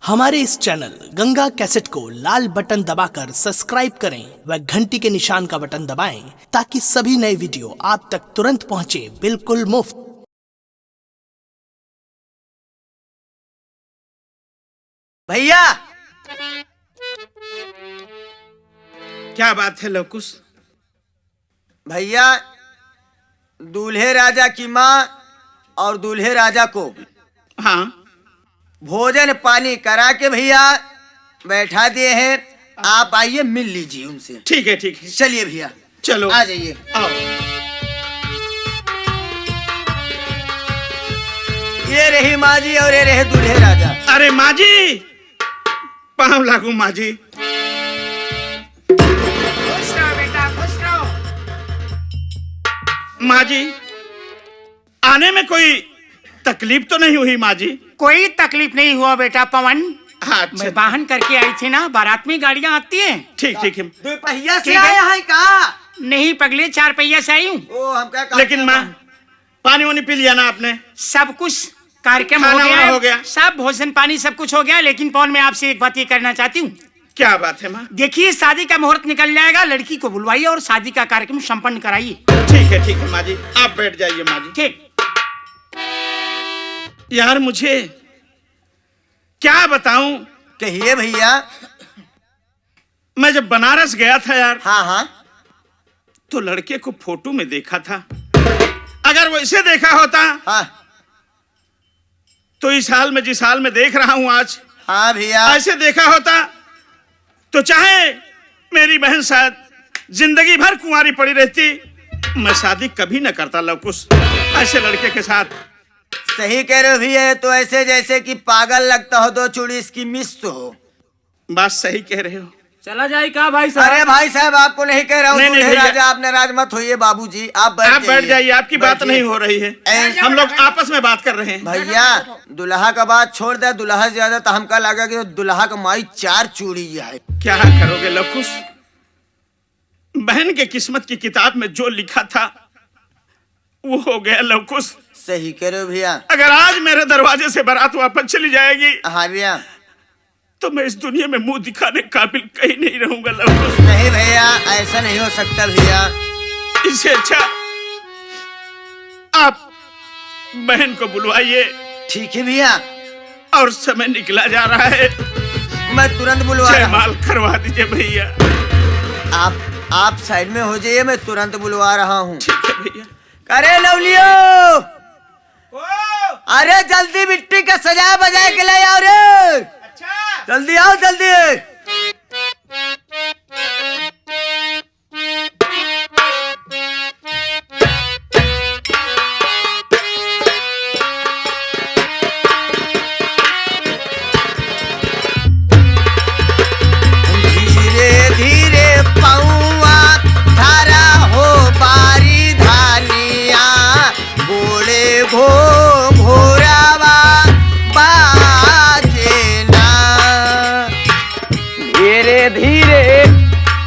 हमारे इस channel Ganga cassette को लाल बटन दबाकर सब्सक्राइब करें व घंटी के निशान का बटन दबाएं ताकि सभी नए वीडियो आप तक तुरंत पहुंचे बिल्कुल मुफ्त। भैया क्या बात है लवकुश? भैया, दूल्हे राजा की माँ और दूल्हे राजा को हाँ भोजन पानी करा के भैया बैठा दिए हैं। आप आइए मिल लीजिए उनसे। ठीक है ठीक है, चलिए भैया, चलो आ जाइए। आओ। ये रही माँ जी और ये रहे दूल्हे राजा। अरे माँ जी, पाँव लागू माँ जी। खुश रहो बेटा, खुश रहो। माँ जी, आने में कोई तकलीफ तो नहीं हुई माँ जी? कोई तकलीफ नहीं हुआ बेटा पवन। हाँ अच्छा, मैं वाहन करके आई थी ना, बारात में गाड़ियाँ आती हैं। ठीक ठीक है। दो पहिया से ठीक है। आया है कहा? नहीं पगले, 4 पहिया से आई हूँ। ओ हम क्या लेकिन माँ, पानी वानी पी लिया ना आपने? सब कुछ कार्यक्रम खाना हो वाना गया, हो गया? सब भोजन पानी सब कुछ हो गया। लेकिन पवन, मैं आपसे एक बात ये करना चाहती हूँ। क्या बात है माँ? देखिए, शादी का मुहूर्त निकल जाएगा, लड़की को बुलवाइए और शादी का कार्यक्रम संपन्न कराइए। ठीक है माँ जी, आप बैठ जाइए माँ जी। ठीक। यार मुझे क्या बताऊं, कहिए भैया। मैं जब बनारस गया था यार, हाँ हाँ, तो लड़के को फोटो में देखा था। अगर वो इसे देखा होता हाँ तो इस हाल में, जिस हाल में देख रहा हूं आज, हाँ भैया। ऐसे देखा होता तो चाहे मेरी बहन शायद जिंदगी भर कुंवारी पड़ी रहती, मैं शादी कभी न करता लवकुश ऐसे लड़के के साथ। सही कह रहे हो भैया, तो ऐसे जैसे कि पागल लगता हो, 2 चूड़ी इसकी मिस तो हो। बात सही कह रहे हो। चला जाए का भाई अरे भाई साहब, आपको नहीं कह रहा हूँ नहीं, नहीं दूल्हे भैया। राजा, आप नाराज मत होइए। बाबूजी आप आप बैठ जाइए, आपकी बात बैठिए। नहीं हो रही है। ऐ- हम लोग आपस में बात कर रहे हैं। भैया, दुल्हा का बात छोड़ दे, दुल्हा ज्यादा तो हमका लगा कि दुल्हा का माई 4 चूड़ी है। क्या करोगे लवकुश, बहन के किस्मत की किताब में जो लिखा था वो हो गया लवकुश। सही कह रहे हो भैया। अगर आज मेरे दरवाजे से बारात वापस चली जाएगी हाँ भैया। तो मैं इस दुनिया में मुंह दिखाने काबिल कहीं नहीं रहूंगा लवकुश। नहीं भैया, ऐसा नहीं हो सकता भैया। इससे अच्छा आप बहन को बुलवाइए। ठीक है भैया, और समय निकला जा रहा है, मैं तुरंत बुलवा रहा हूँ। जयमाल करवा दीजिए भैया। आप साइड में हो जाइए, मैं तुरंत बुलवा रहा हूँ। ठीक है भैया। अरे लवलियो, अरे जल्दी मिट्टी का सजा बजा के ले आओ रे। अच्छा, जल्दी आओ जल्दी। धीरे धीरे पौआ धारा हो बारी धानिया, गोड़े घोरावा बाजे ना। धीरे धीरे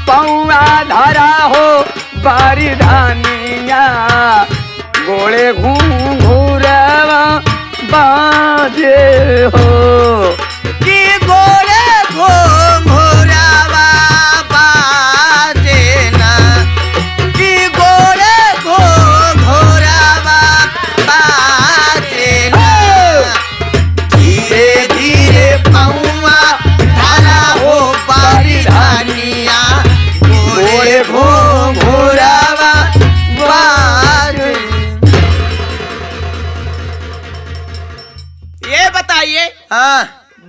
पौआ धरा हो बारी धानिया, गोड़े घूरवा बाजे हो। कि गोड़े घोरावा बाजे ना, कि गोड़े घोरावा बाजे ना। धीरे धीरे पौआ धारा हो बारी धानिया, गोड़े घोरावा बाजे। ये बताइए, हाँ,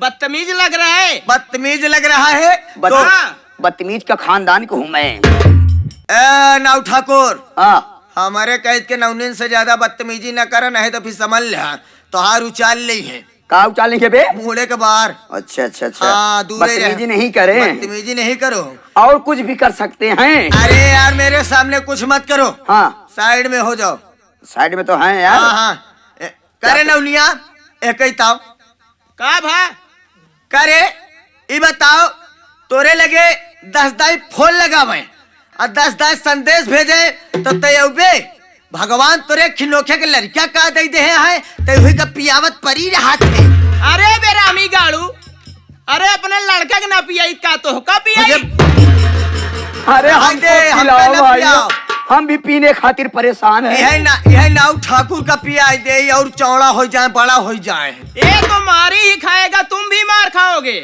बदतमीज लग रहा है। बदतमीज लग रहा है तो बदतमीज का खानदान को हूँ मैं। नाउ ठाकुर, हाँ, हमारे कैद के नौनीन से ज्यादा बदतमीजी न कर, नहीं तो फिर समझ ले तो हार उचाल ली है का उचालने के बे? मुहड़े के बाहर। अच्छा अच्छा अच्छा, हाँ, दूर ही रहे। बदतमीजी नहीं करे, बदतमीजी नहीं करो। और कुछ भी कर सकते हैं। अरे यार, मेरे सामने कुछ मत करो। हाँ, साइड में हो जाओ। साइड में तो हैं यार। हाँ हाँ, करे नौनिया एक ताओ का भा? करे ये बताओ, तोरे लगे 10 दाई फोन लगावे और 10 दाई संदेश भेजे तो तयबे भगवान तोरे खिनोखे के लड़किया का दे दे है, तो हुई का पियावत परी रहा थे। अरे बेरामी गाड़ू, अरे अपने लड़का के ना पियाई का तो का पियाई। अरे हाय हमको दे, हमको पिलाओ न भाई, पिलाओ। हम भी पीने खातिर परेशान हैं। यह नाव ठाकुर का पिया दे और चौड़ा हो जाए, बड़ा हो जाए। ये तो मारी ही खाएगा, तुम भी मार खाओगे।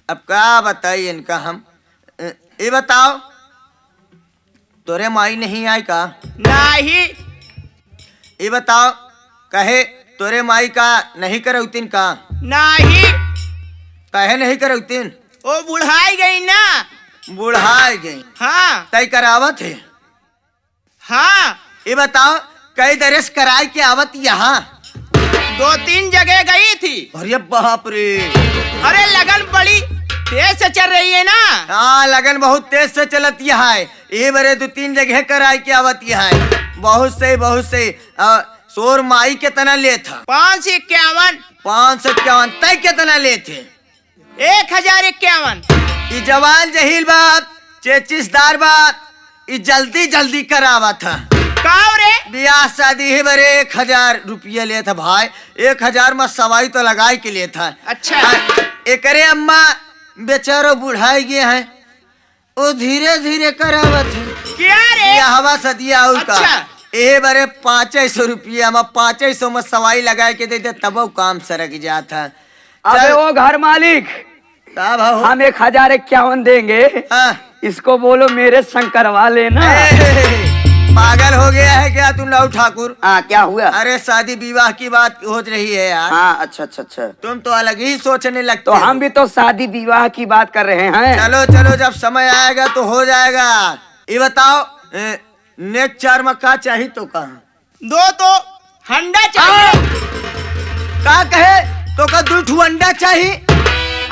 अब क्या बताइए इनका हम। ये बताओ तोरे माई नहीं आई का? नहीं। ये बताओ कहे तोरे माई का नहीं करौतीन का? नहीं। कहे नहीं करौतीन? वो बुढ़ाई गई ना। बुढ़ाई गई। हाँ तय करावत है। हाँ। ये बताओ कई दरस कराई के आवत यहाँ? 2-3 जगह गई थी। अरे बाप रे। अरे लगन बड़ी तेज से चल रही है ना। हाँ लगन बहुत तेज से चलत है। ये बरे 2-3 जगह कराई के आवत है। बहुत सही बहुत सही। सोर माई के तना ले था? 551। 551। तय के तना ले थे? 1051। ये जवान जहील बात चेचिसदार बात ये जल्दी जल्दी करावा था। काव रे? ब्याह शादी है बरे 1000 रुपये ले था भाई। 1000 में सवाई तो लगाई के लिए था। अच्छा। एकरे अम्मा बेचारो बुढ़ाई गए हैं, वो धीरे धीरे करावत है। क्या रे? हवा सदिया और का। अच्छा। ए बरे 500 रुपया में 500 में सवाई लगा के देते तब वो काम सरक जाता। अबे वो घर मालिक, का भाव? हम 1051 देंगे। हाँ। इसको बोलो मेरे संग करवा लेना। पागल हो गया है क्या तू नाव ठाकुर? हाँ क्या हुआ? अरे शादी विवाह की बात हो रही है यार। हाँ अच्छा अच्छा अच्छा। तुम तो अलग ही सोचने लगते तो हो। हम भी तो शादी विवाह की बात कर रहे हैं। चलो चलो जब समय आएगा तो हो जाएगा। ये बताओ नेक 4 में का चाहिए तो कहा? 2 तो हंडा चाहिए। का कहे तो का 2 अंडा चाहिए?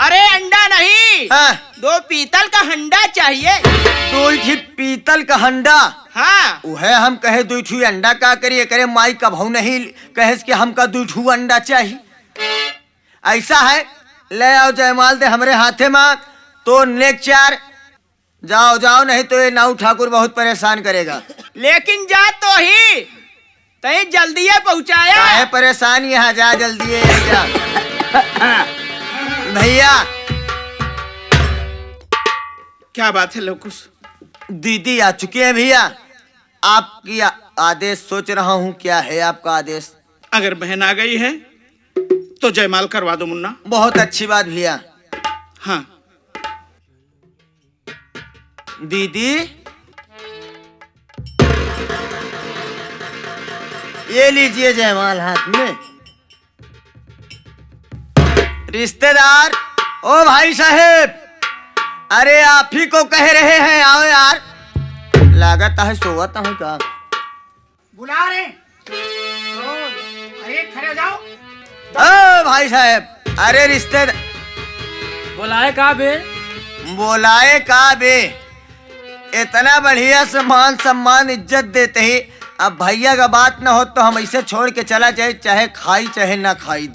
अरे अंडा नहीं। हाँ। 2 पीतल का हंडा चाहिए। 2 पीतल का हंडा। हाँ। वह हम कहे 2 अंडा का करिए करे माई का भाव नहीं कहे कि हमका 2 अंडा चाहिए। ऐसा है ले आओ जयमाल दे हमरे हाथे में तो नेक 4 जाओ जाओ नहीं तो ये नाऊ ठाकुर बहुत परेशान करेगा। लेकिन जा तो ही तय जल्दी पहुँचाया। काहे परेशान यहाँ जा जल्दी जा। भैया क्या बात है लवकुश? दीदी आ चुके हैं भैया। आपकी आदेश सोच रहा हूँ, क्या है आपका आदेश? अगर बहन आ गई है तो जयमाल करवा दो मुन्ना। बहुत अच्छी बात भैया। हाँ दीदी ये लीजिए जयमाल हाथ में। रिश्तेदार ओ भाई साहेब, अरे आप ही को कह रहे हैं आओ यार। लागत है सोवत हूँ का? बुला रहे। अरे खड़े हो जाओ। ओ भाई साहेब, अरे रिश्तेदार बोलाए का बे? बोलाए का बे? इतना बढ़िया सम्मान इज्जत देते ही अब भैया का बात ना हो तो हम ऐसे छोड़ के चला जाए, चाहे खाई चाहे ना खाई।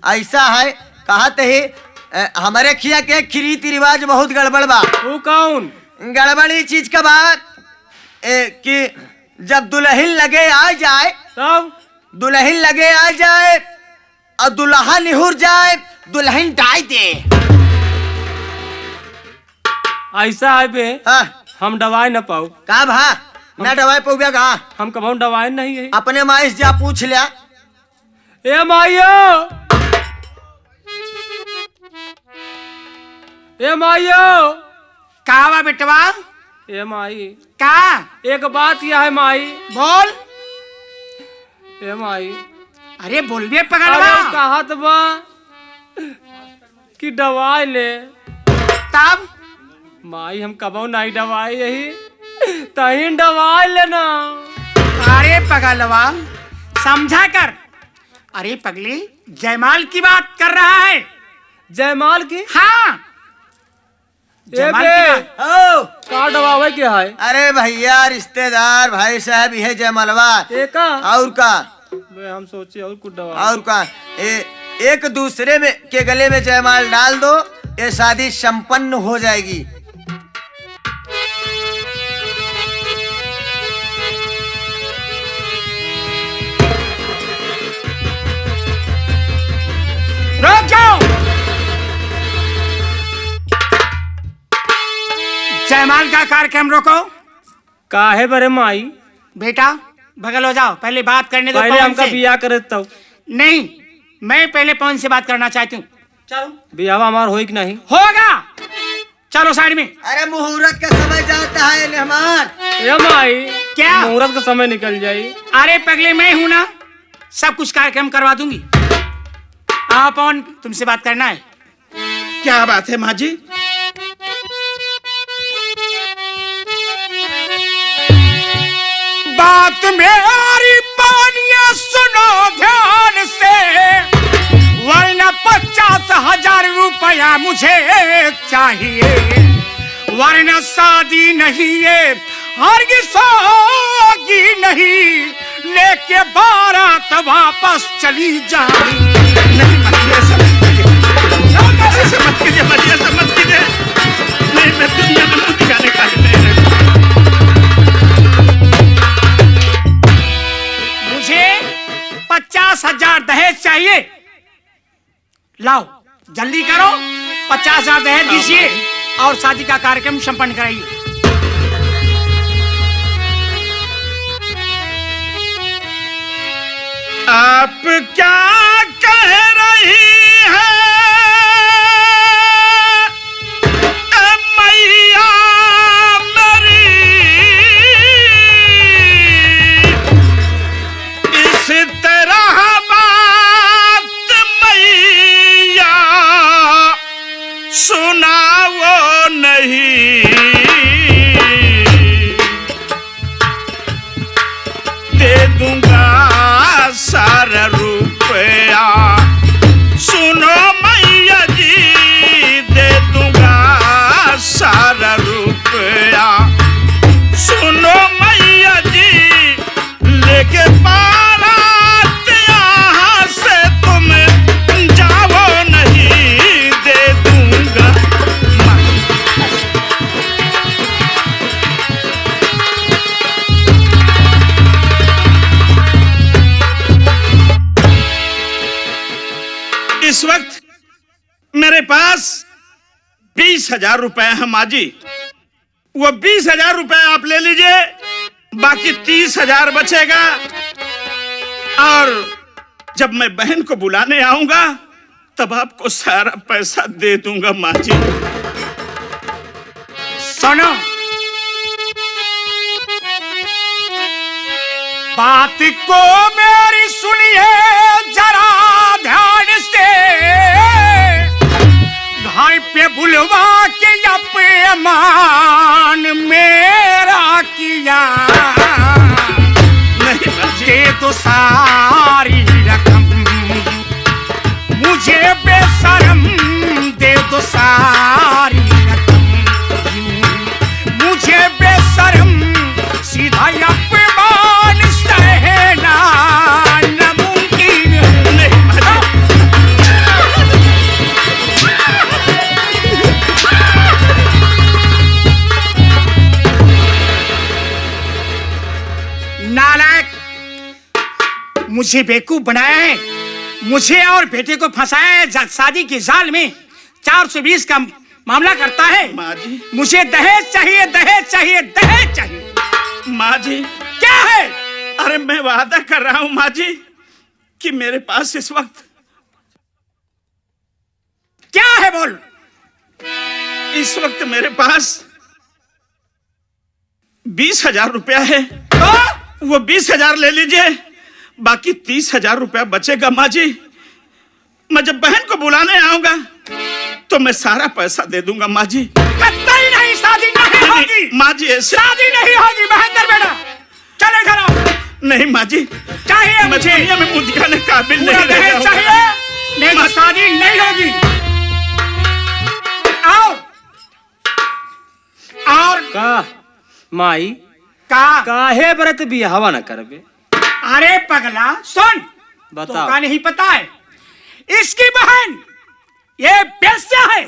ऐसा है कहते ही हमारे खिया के रीति रिवाज बहुत गड़बड़ बा। वो कौन? गड़बड़ी चीज का बात कि जब दुल्हन लगे आ जाए, तब दुल्हन लगे आ जाए और दुल्हा निहुर जाए, दुल्हन डाई दे। ऐसा है बे? हाँ। हम दवाई न पाऊ। का भा ना दवाई पौबिया का? हम कभी दवाई नहीं है। अपने माई से जा पूछ लिया। ए माइयो, ए माइयो। का बा बेटवा? ए माई, का? एक बात यह है माई। बोल। ए माई, अरे बोल बे अरे पगलवा। कहत बा कि दवाई ले। तब माई हम कबो नहीं दवाई यही तही दवाई लेना। अरे पगलवा समझा कर। अरे पगली जयमाल की बात कर रहा है। जयमाल की? हाँ जयमाल की बात। ओ का दवावे के है? अरे भैया रिश्तेदार भाई साहब ये जयमलवा एका और का बे हम सोचे और कुछ दवा। और का एक दूसरे में के गले में जयमाल डाल दो, ये शादी संपन्न हो जाएगी। रुक जाओ। जयमाल का कार्यक्रम रोको। काहे बरे माई? बेटा बगल हो जाओ, पहले बात करने दो। पहले पवन हमका से। बिया करे तब। नहीं, मैं पहले पवन से बात करना चाहती हूँ। चलो। बियावा हमार होई कि नहीं? होगा, चलो साइड में। अरे मुहूर्त का समय जाता है मेहमान। ए माई, क्या? मुहूर्त का समय निकल जाई। अरे पगले, मैं हूं ना, सब कुछ कार्यक्रम करवा दूंगी। आओ पवन, तुमसे बात करना है। क्या बात है माँ जी? बात मेरी पानिया सुनो ध्यान से, वरना 50,000 रुपया मुझे चाहिए, वरना शादी नहीं है, हरगिज़ होगी नहीं, लेके बारात वापस चली जाऊं। नहीं माँ जी, ऐसा मत कीजिए माँ जी, ऐसा मत कीजिए। नहीं, मैं दुनिया में मुँह दिखाने का नहीं है। मुझे 50,000 दहेज चाहिए। लाओ जल्दी करो, 50,000 दहेज दीजिए और शादी का कार्यक्रम संपन्न कराइए। आप क्या कह रही हैं मैया मेरी? इस तरह बात मैया सुनाओ नहीं, दे दूंगा सारा रुपया। सुनो मैया जी, दे दूंगा सारा रुपया। सुनो मैया जी, लेके बारात यहाँ से तुम जाओ नहीं, दे दूंगा। इस वक्त मेरे पास 20,000 रुपए है माँ जी। वो 20,000 रुपए आप ले लीजिए, बाकी 30,000 बचेगा। और जब मैं बहन को बुलाने आऊंगा तब आपको सारा पैसा दे दूंगा माँ जी। सुनो, बात को मेरी सुनिए जरा ध्यान से, घर पे बुलवा के अपमान मेरा किया। नहीं माँ जी, दे दो सारी रकम मुझे बेशरम, दे दो सारी रकम मुझे बेशरम, सीधा अपमान सहना नामुमकिन है। नहीं माँ जी। नालायक, मुझे बेवकूफ बनाया है, मुझे और बेटे को फंसाया है शादी की जाल में। 420 का मामला करता है। माँ जी, मुझे दहेज चाहिए, दहेज चाहिए, दहेज चाहिए। माँ जी, क्या है? अरे मैं वादा कर रहा हूँ माँ जी कि मेरे पास इस वक्त क्या है बोल। इस वक्त मेरे पास 20,000 रुपया है। तो वो 20,000 ले लीजिए, बाकी 30,000 रुपया बचेगा माँ जी। मैं जब बहन को बुलाने आऊंगा तो मैं सारा पैसा दे दूंगा माँ जी। कतई नहीं, शादी नहीं होगी। माँ जी ऐसे शादी नहीं होगी। महेंद्र बेटा चले घर आओ। नहीं माँ जी, चाहिए मैं मुझे दुनिया में मुंह दिखाने काबिल पूरा नहीं रह दहेज जाऊंगा। चाहिए, नहीं तो शादी नहीं होगी। आओ। और का माई का काहे बरत बियाहवा न करबे? अरे पगला सुन, बताओ। तो का नहीं पता है, इसकी बहन ये बेस्या है।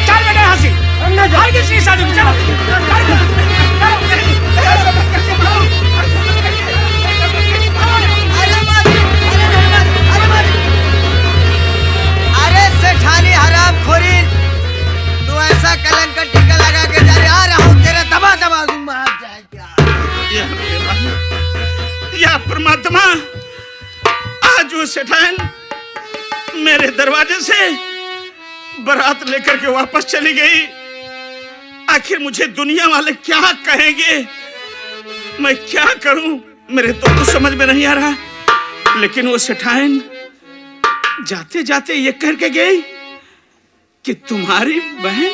चल बेटे यहाँ से, हर किसी की शादी में चलो। अरे सेठानी हराम खोरी, तू ऐसा कलंक दरवाजे से बारात लेकर के वापस चली गई। आखिर मुझे दुनिया वाले क्या कहेंगे, मैं क्या करूं, मेरे तो कुछ समझ में नहीं आ रहा। लेकिन वो सेठाइन जाते जाते ये कह के गई कि तुम्हारी बहन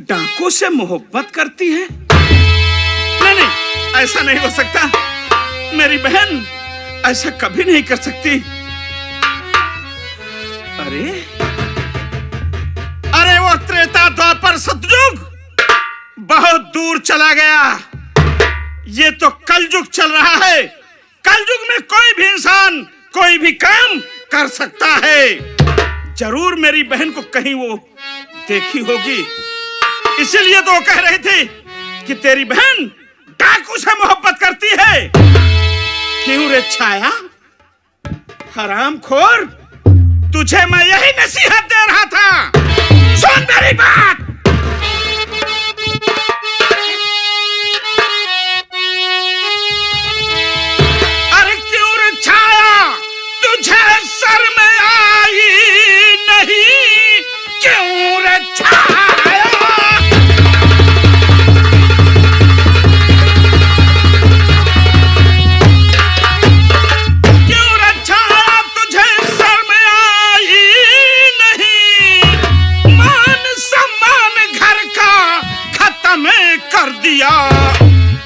डाकू से मोहब्बत करती है। नहीं नहीं, ऐसा नहीं हो सकता, मेरी बहन ऐसा कभी नहीं कर सकती। अरे अरे वो त्रेता द्वापर सतयुग बहुत दूर चला गया, ये तो कलयुग चल रहा है। कलयुग में कोई भी इंसान कोई भी काम कर सकता है। जरूर मेरी बहन को कहीं वो देखी होगी, इसीलिए तो वो कह रही थी कि तेरी बहन डाकू से मोहब्बत करती है। क्यों रे छाया, हरामखोर, तुझे मैं यही नसीहत दे रहा था, सुन मेरी बात। अरे क्यों रे छाया, तुझे सर में आई नहीं, क्यों रे छाया।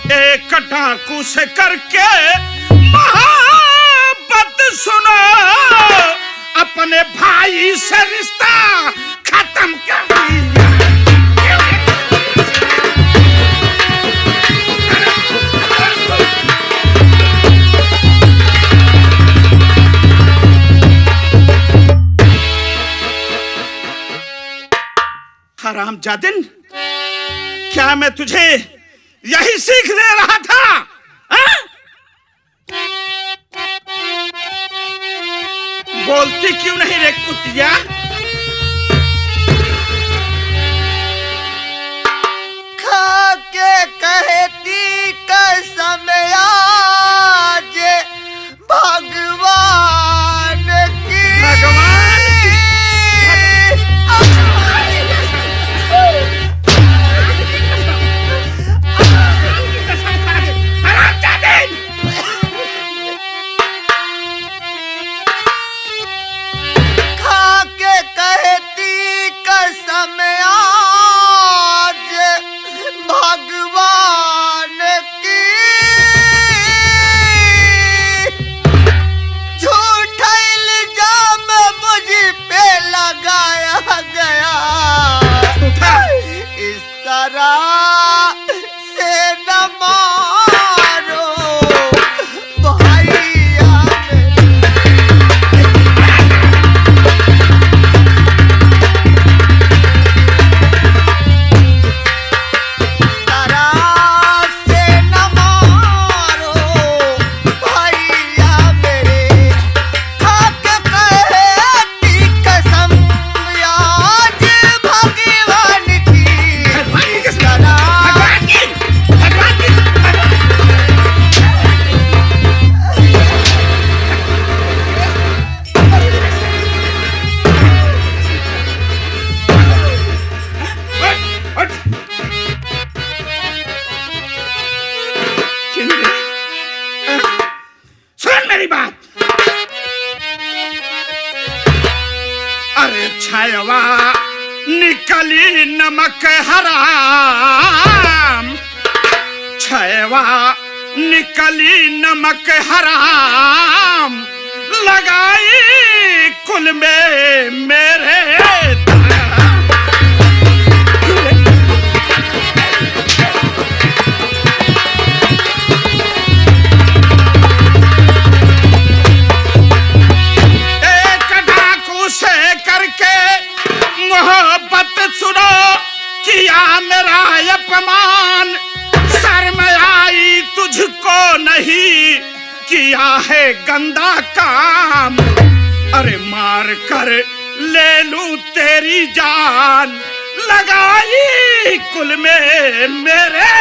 एक डाकू से करके मोहब्बत सुनो, अपने भाई से रिश्ता खत्म कर दिया। हरामजादिन, क्या मैं तुझे यही सीख दे रहा था? बोलती क्यों नहीं रे कुतिया? खा के कहती कसम आज भगवान की, भगवान की। छायवा निकली नमक हराम, छायवा निकली नमक हराम, लगाई कुल में मेरे मोहब्बत सुनो, किया मेरा अपमान, शर्म आई तुझको नहीं, किया है गंदा काम। अरे मार कर ले लूं तेरी जान, लगाई कुल में मेरे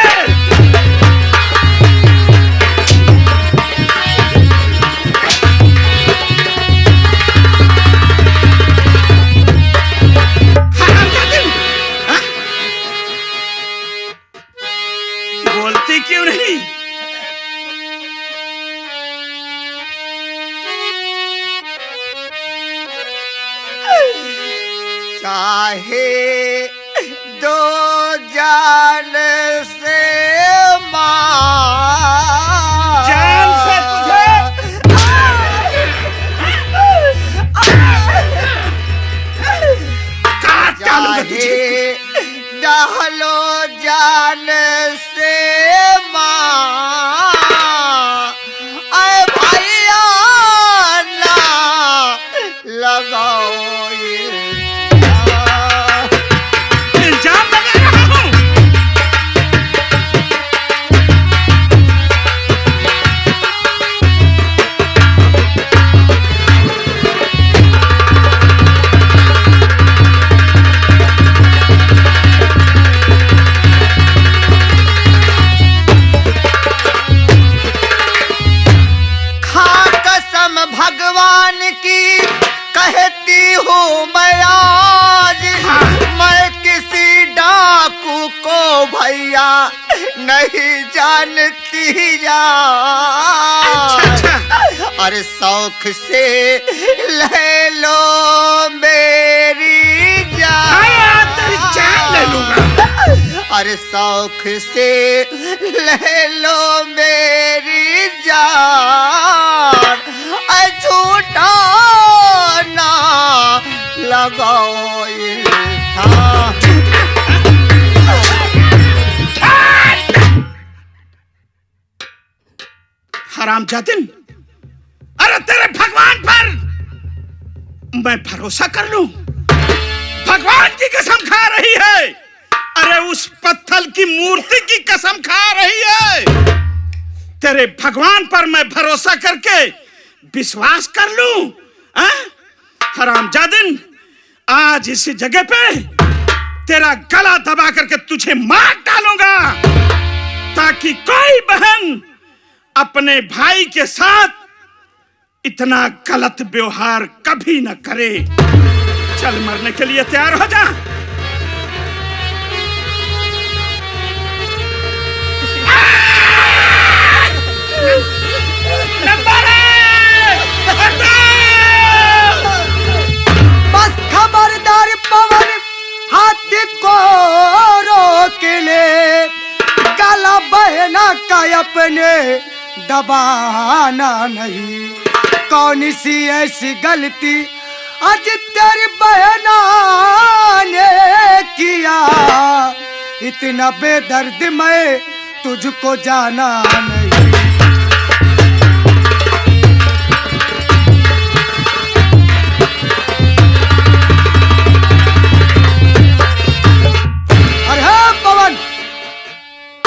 काहे दो जान से मार जान से तुझे काट डालूंगा तुझे। डालो जान से मार अरे भैया ना लगाओ इल्जाम लगा रहा हूं। भगवान की कहती हूँ मैं आज मैं किसी डाकू को भैया नहीं जानती अच्छा। अरे शौक से ले लो मेरी तेरी जान ले लूंगा। अरे शौक से ले लो मेरी जान झूठा ना लगाओ इल्जाम। हरामजादिन, अरे तेरे भगवान पर मैं भरोसा कर लूं? भगवान की कसम खा रही है। अरे उस पत्थर की मूर्ति की कसम खा रही है। तेरे भगवान पर मैं भरोसा करके विश्वास कर लूं? हरामजादिन, आज इसी जगह पे तेरा गला दबा करके तुझे मार डालूंगा ताकि कोई बहन अपने भाई के साथ इतना गलत व्यवहार कभी न करे। चल मरने के लिए तैयार हो जा। बस खबरदार पवन हाथी को रोक ले गला बहना का अपने दबाना नहीं। कौन सी ऐसी गलती आज तेरी बहना ने किया इतना बेदर्द मैं तुझको जाना नहीं।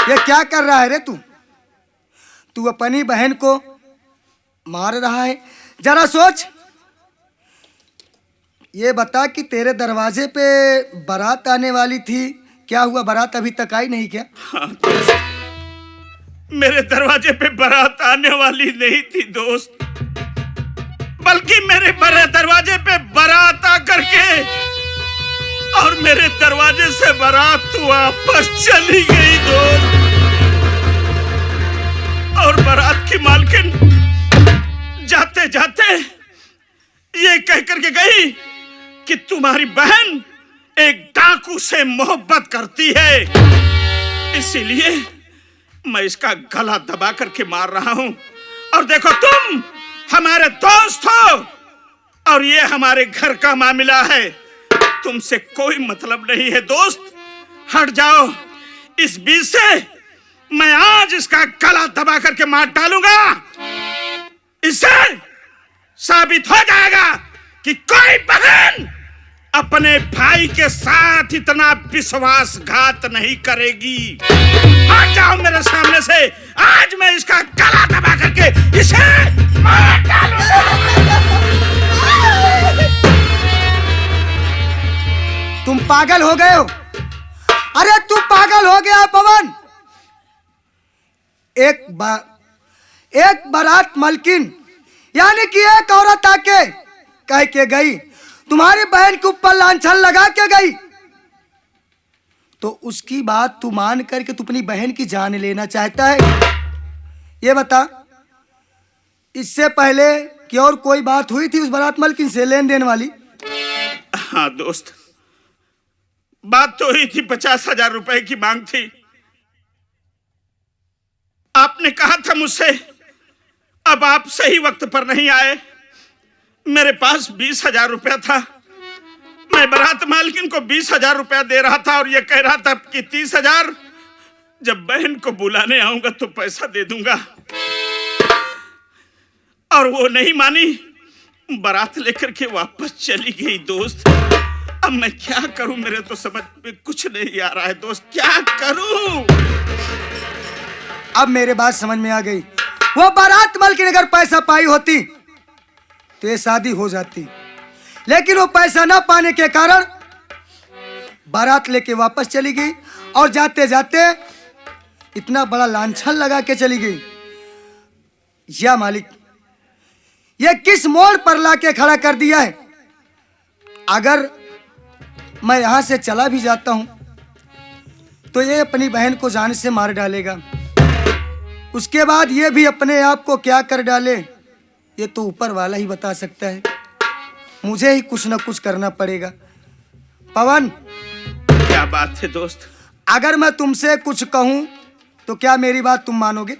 ये क्या कर रहा है रे तू? तू अपनी बहन को मार रहा है। जरा सोच, ये बता कि तेरे दरवाजे पे बारात आने वाली थी, क्या हुआ? बारात अभी तक आई नहीं क्या? हाँ दोस्त, मेरे दरवाजे पे बारात आने वाली नहीं थी दोस्त, बल्कि मेरे दरवाजे पे बारात आकर के और मेरे दरवाजे से बारात वापस चली गई दोस्त। और बारात की मालकिन जाते जाते ये कह करके गई कि तुम्हारी बहन एक डाकू से मोहब्बत करती है, इसीलिए मैं इसका गला दबा करके मार रहा हूं। और देखो, तुम हमारे दोस्त हो और ये हमारे घर का मामला है, तुमसे कोई मतलब नहीं है दोस्त। हट जाओ इस बीच से। मैं आज इसका गला दबा करके मार डालूंगा। इससे साबित हो जाएगा कि कोई बहन अपने भाई के साथ इतना विश्वासघात नहीं करेगी। हट जाओ मेरे सामने से। आज मैं इसका गला दबा करके इसे मार डालूंगा। तुम पागल हो गए हो? अरे तू पागल हो गया पवन। एक बारात मलकिन यानी कि एक औरत आके कह के गई, तुम्हारी बहन के ऊपर लांछन लगा के गई, तो उसकी बात तू मान करके तू अपनी बहन की जान लेना चाहता है। ये बता, इससे पहले कि और कोई बात हुई थी उस बारात मलकिन से लेन देन वाली? हाँ दोस्त, बात तो हुई थी 50,000 रुपए की मांग थी। आपने कहा था मुझसे, अब आप सही वक्त पर नहीं आए। मेरे पास 20,000 रुपया था। मैं बारात मालकिन को 20,000 रुपया दे रहा था और यह कह रहा था कि 30,000 जब बहन को बुलाने आऊंगा तो पैसा दे दूंगा, और वो नहीं मानी, बारात लेकर के वापस चली गई। दोस्त अब मैं क्या करूं, मेरे तो समझ में कुछ नहीं आ रहा है। दोस्त क्या करूं? अब मेरे बात समझ में आ गई। वो बारात मालकिन अगर पैसा पाई होती तो ये शादी हो जाती, लेकिन वो पैसा ना पाने के कारण बारात लेके वापस चली गई और जाते जाते इतना बड़ा लांछन लगा के चली गई। या मालिक, ये किस मोड़ पर लाके खड़ा कर दिया है। अगर मैं यहां से चला भी जाता हूं तो ये अपनी बहन को जान से मार डालेगा। उसके बाद ये भी अपने आप को क्या कर डाले, ये तो ऊपर वाला ही बता सकता है। मुझे ही कुछ ना कुछ करना पड़ेगा। पवन, क्या बात है दोस्त? अगर मैं तुमसे कुछ कहूं तो क्या मेरी बात तुम मानोगे?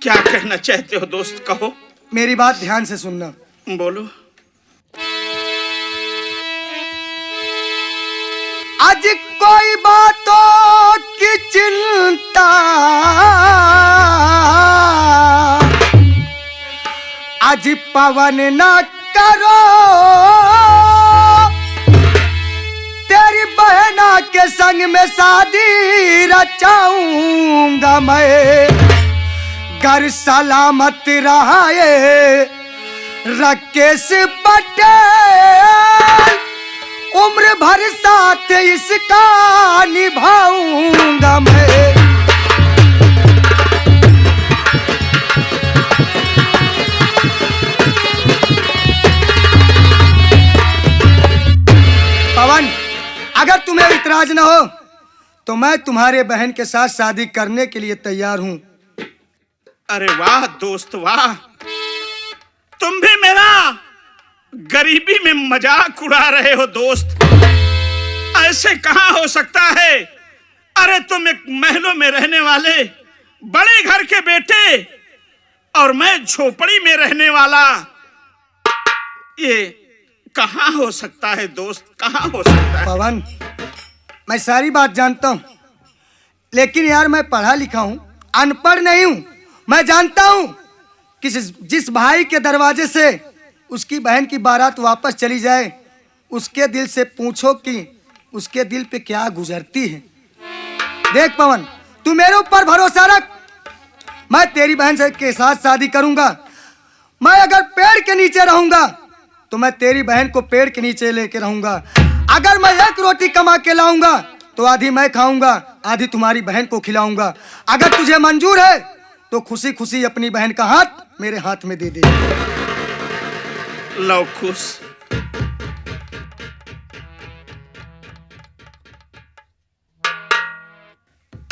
क्या कहना चाहते हो दोस्त, कहो। मेरी बात ध्यान से सुनना। बोलो। आज कोई बातों की चिंता आज पवन ना करो, तेरी बहना के संग में शादी रचाऊंगा मैं। घर सलामत रहे राकेश पटेल, उम्र भर साथ इसका निभाऊंगा मैं। पवन, अगर तुम्हें इतराज न हो तो मैं तुम्हारे बहन के साथ शादी करने के लिए तैयार हूं। अरे वाह दोस्त वाह, तुम भी मेरा गरीबी में मजाक उड़ा रहे हो दोस्त। ऐसे कहां हो सकता है? अरे तुम एक महलों में रहने वाले बड़े घर के बेटे और मैं झोपड़ी में रहने वाला, ये कहां हो सकता है दोस्त, कहां हो सकता है? पवन, मैं सारी बात जानता हूं, लेकिन यार मैं पढ़ा लिखा हूं, अनपढ़ नहीं हूं। मैं जानता हूं कि जिस भाई के दरवाजे से उसकी बहन की बारात वापस चली जाए, उसके दिल से पूछो कि उसके दिल पे क्या गुजरती है। देख पवन, तू मेरे ऊपर भरोसा रख, मैं तेरी बहन से के साथ शादी करूंगा। मैं अगर पेड़ के नीचे रहूंगा तो मैं तेरी बहन को पेड़ के नीचे लेके रहूंगा। अगर मैं एक रोटी कमा के लाऊंगा तो आधी मैं खाऊंगा, आधी तुम्हारी बहन को खिलाऊंगा। अगर तुझे मंजूर है तो खुशी खुशी अपनी बहन का हाथ मेरे हाथ में दे दे। लो खुश।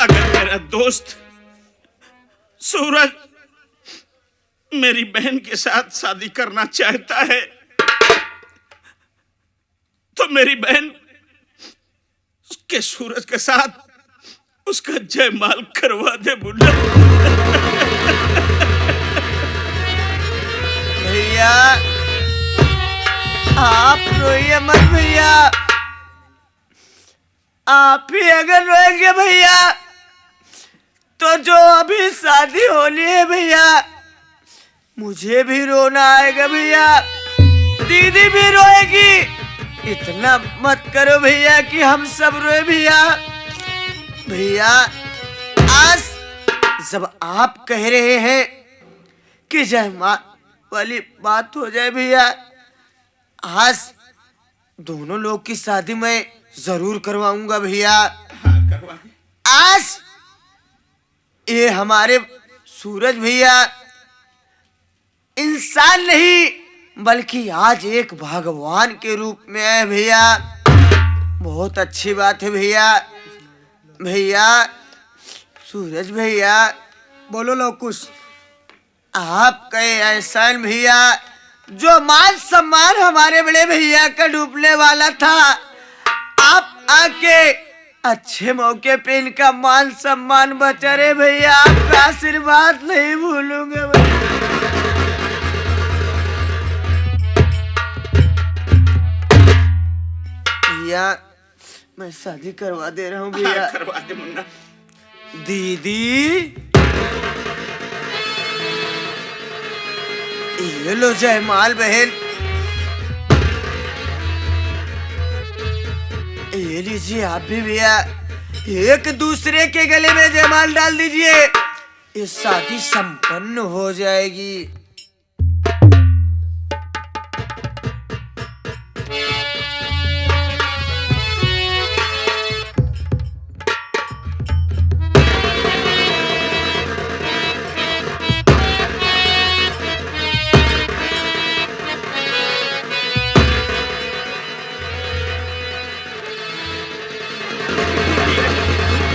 अगर मेरा दोस्त सूरज मेरी बहन के साथ शादी करना चाहता है तो मेरी बहन उसके सूरज के साथ उसका जयमाल करवा दे। बुढ़ा भैया आप रोइए मत भैया, आप ही अगर रोएंगे भैया तो जो अभी शादी होनी है भैया मुझे भी रोना आएगा भैया, दीदी भी रोएगी। इतना मत करो भैया कि हम सब रोए भैया। भैया आज जब आप कह रहे हैं कि जयमाल वाली बात हो जाए भैया, आज दोनों लोग की शादी मैं जरूर करवाऊंगा भैया। आज ये हमारे सूरज भैया इंसान नहीं बल्कि आज एक भगवान के रूप में है भैया। बहुत अच्छी बात है भैया। भैया सूरज भैया, बोलो लवकुश। आपका ये एहसान भैया, जो मान सम्मान हमारे बड़े भैया का डूबने वाला था, आप आके अच्छे मौके पे इनका मान सम्मान बचा रे भैया। आपका आशीर्वाद नहीं भूलूंगा भैया। मैं शादी करवा दे रहा हूँ भैया। करवा दे मुन्ना। दीदी ये लो जयमाल बहन, ये लीजिए आप भी भैया। एक दूसरे के गले में जयमाल डाल दीजिए, ये शादी संपन्न हो जाएगी।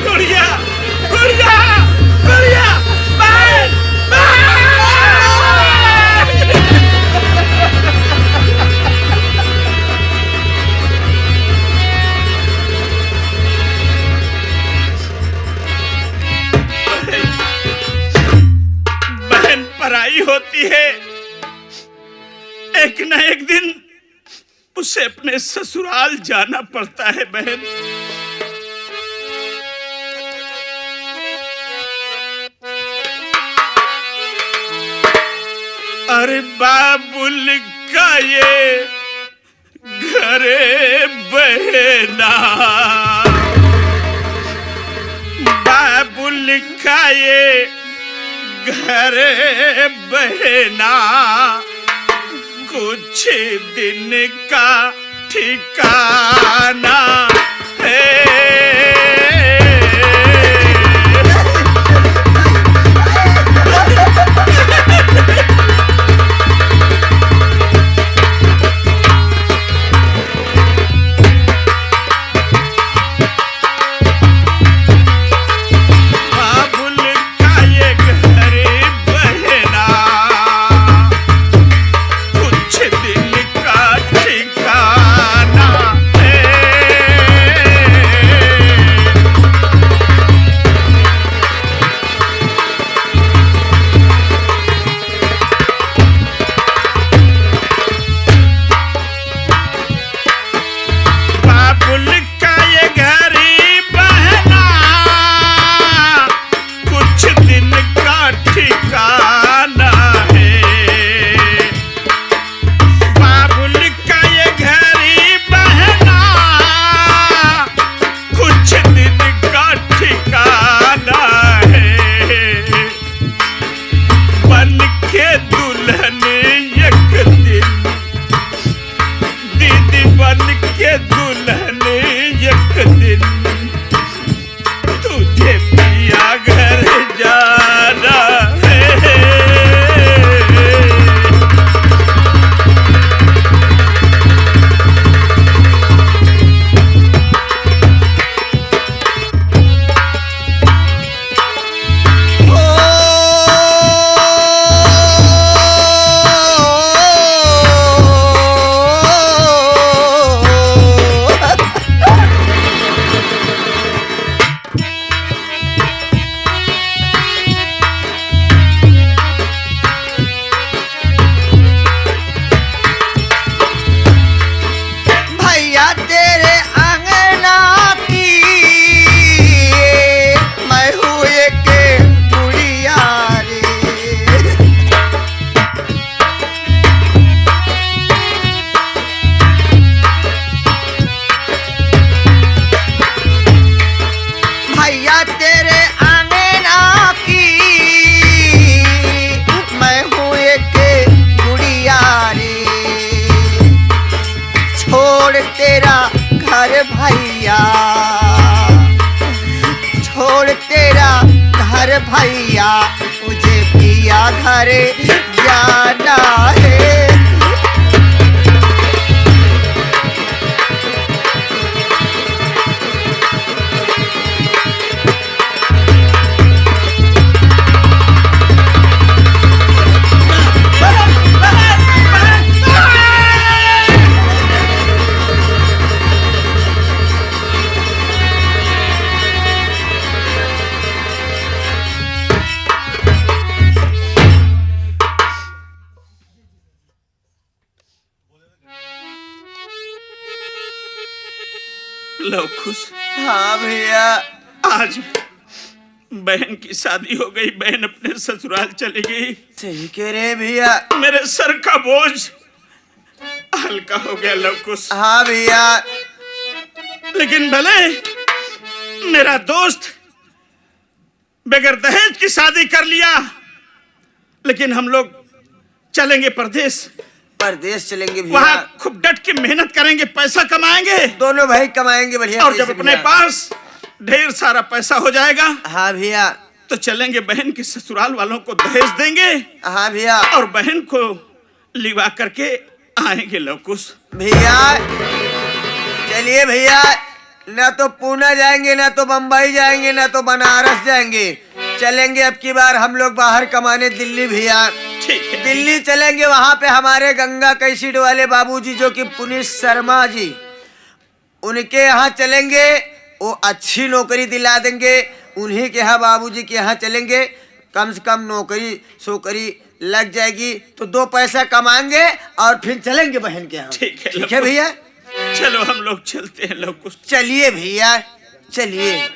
गुड़िया, गुड़िया, गुड़िया, बहन, बहन पराई होती है, एक न एक दिन उसे अपने ससुराल जाना पड़ता है बहन। अरे बाबुल का ये घरे बहना, बाबुल का ये घरे बहना, कुछ दिन का ठिकाना है। भैया छोड़ तेरा घर भैया, मुझे पिया घर जाना है। लो खुश। हाँ भैया। आज बहन की शादी हो गई, बहन अपने ससुराल चली गई। सही कह रहे भैया। मेरे सर का बोझ हल्का हो गया लवकुश। हाँ भैया। लेकिन भले मेरा दोस्त बगैर दहेज की शादी कर लिया, लेकिन हम लोग चलेंगे परदेश। परदेश चलेंगे भैया। वहाँ खूब डट के मेहनत करेंगे, पैसा कमाएंगे, दोनों भाई कमाएंगे बढ़िया। और जब अपने पास ढेर सारा पैसा हो जाएगा, हाँ भैया, तो चलेंगे बहन के ससुराल वालों को दहेज देंगे। हाँ भैया। और बहन को लिवा करके आएंगे लवकुश। भैया चलिए भैया, ना तो पूना जाएंगे, ना तो बम्बई जाएंगे, ना तो बनारस जाएंगे। चलेंगे अब की बार हम लोग बाहर कमाने दिल्ली भैया। ठीक है। दिल्ली चलेंगे, वहाँ पे हमारे गंगा कैसेट वाले बाबूजी जो कि पुनीत शर्मा जी, उनके यहाँ चलेंगे। वो अच्छी नौकरी दिला देंगे। उन्हीं के यहाँ बाबूजी के यहाँ चलेंगे। कम से कम नौकरी सोकरी लग जाएगी तो 2 पैसा कमाएंगे और फिर चलेंगे बहन के यहाँ। ठीक है भैया। चलो हम लोग चलते हैं लवकुश। चलिए भैया चलिए।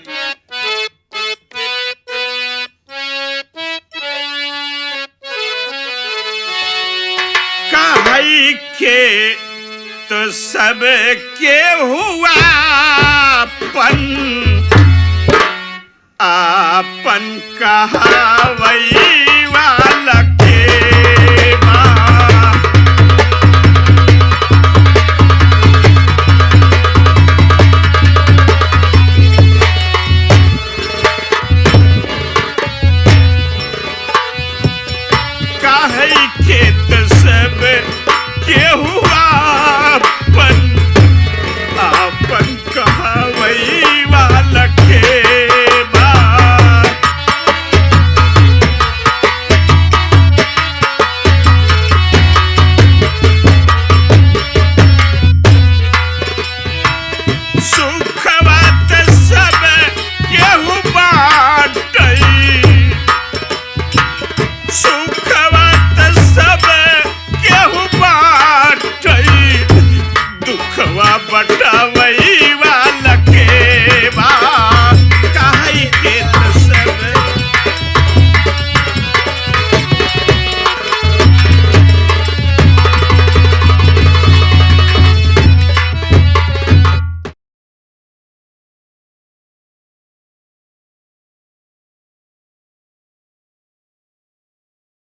कहाई के तो सब के हुआ आपन कहावई वाला के बा। काहे खेत सब के हुआ आपन कहावई वाला के बा। सुख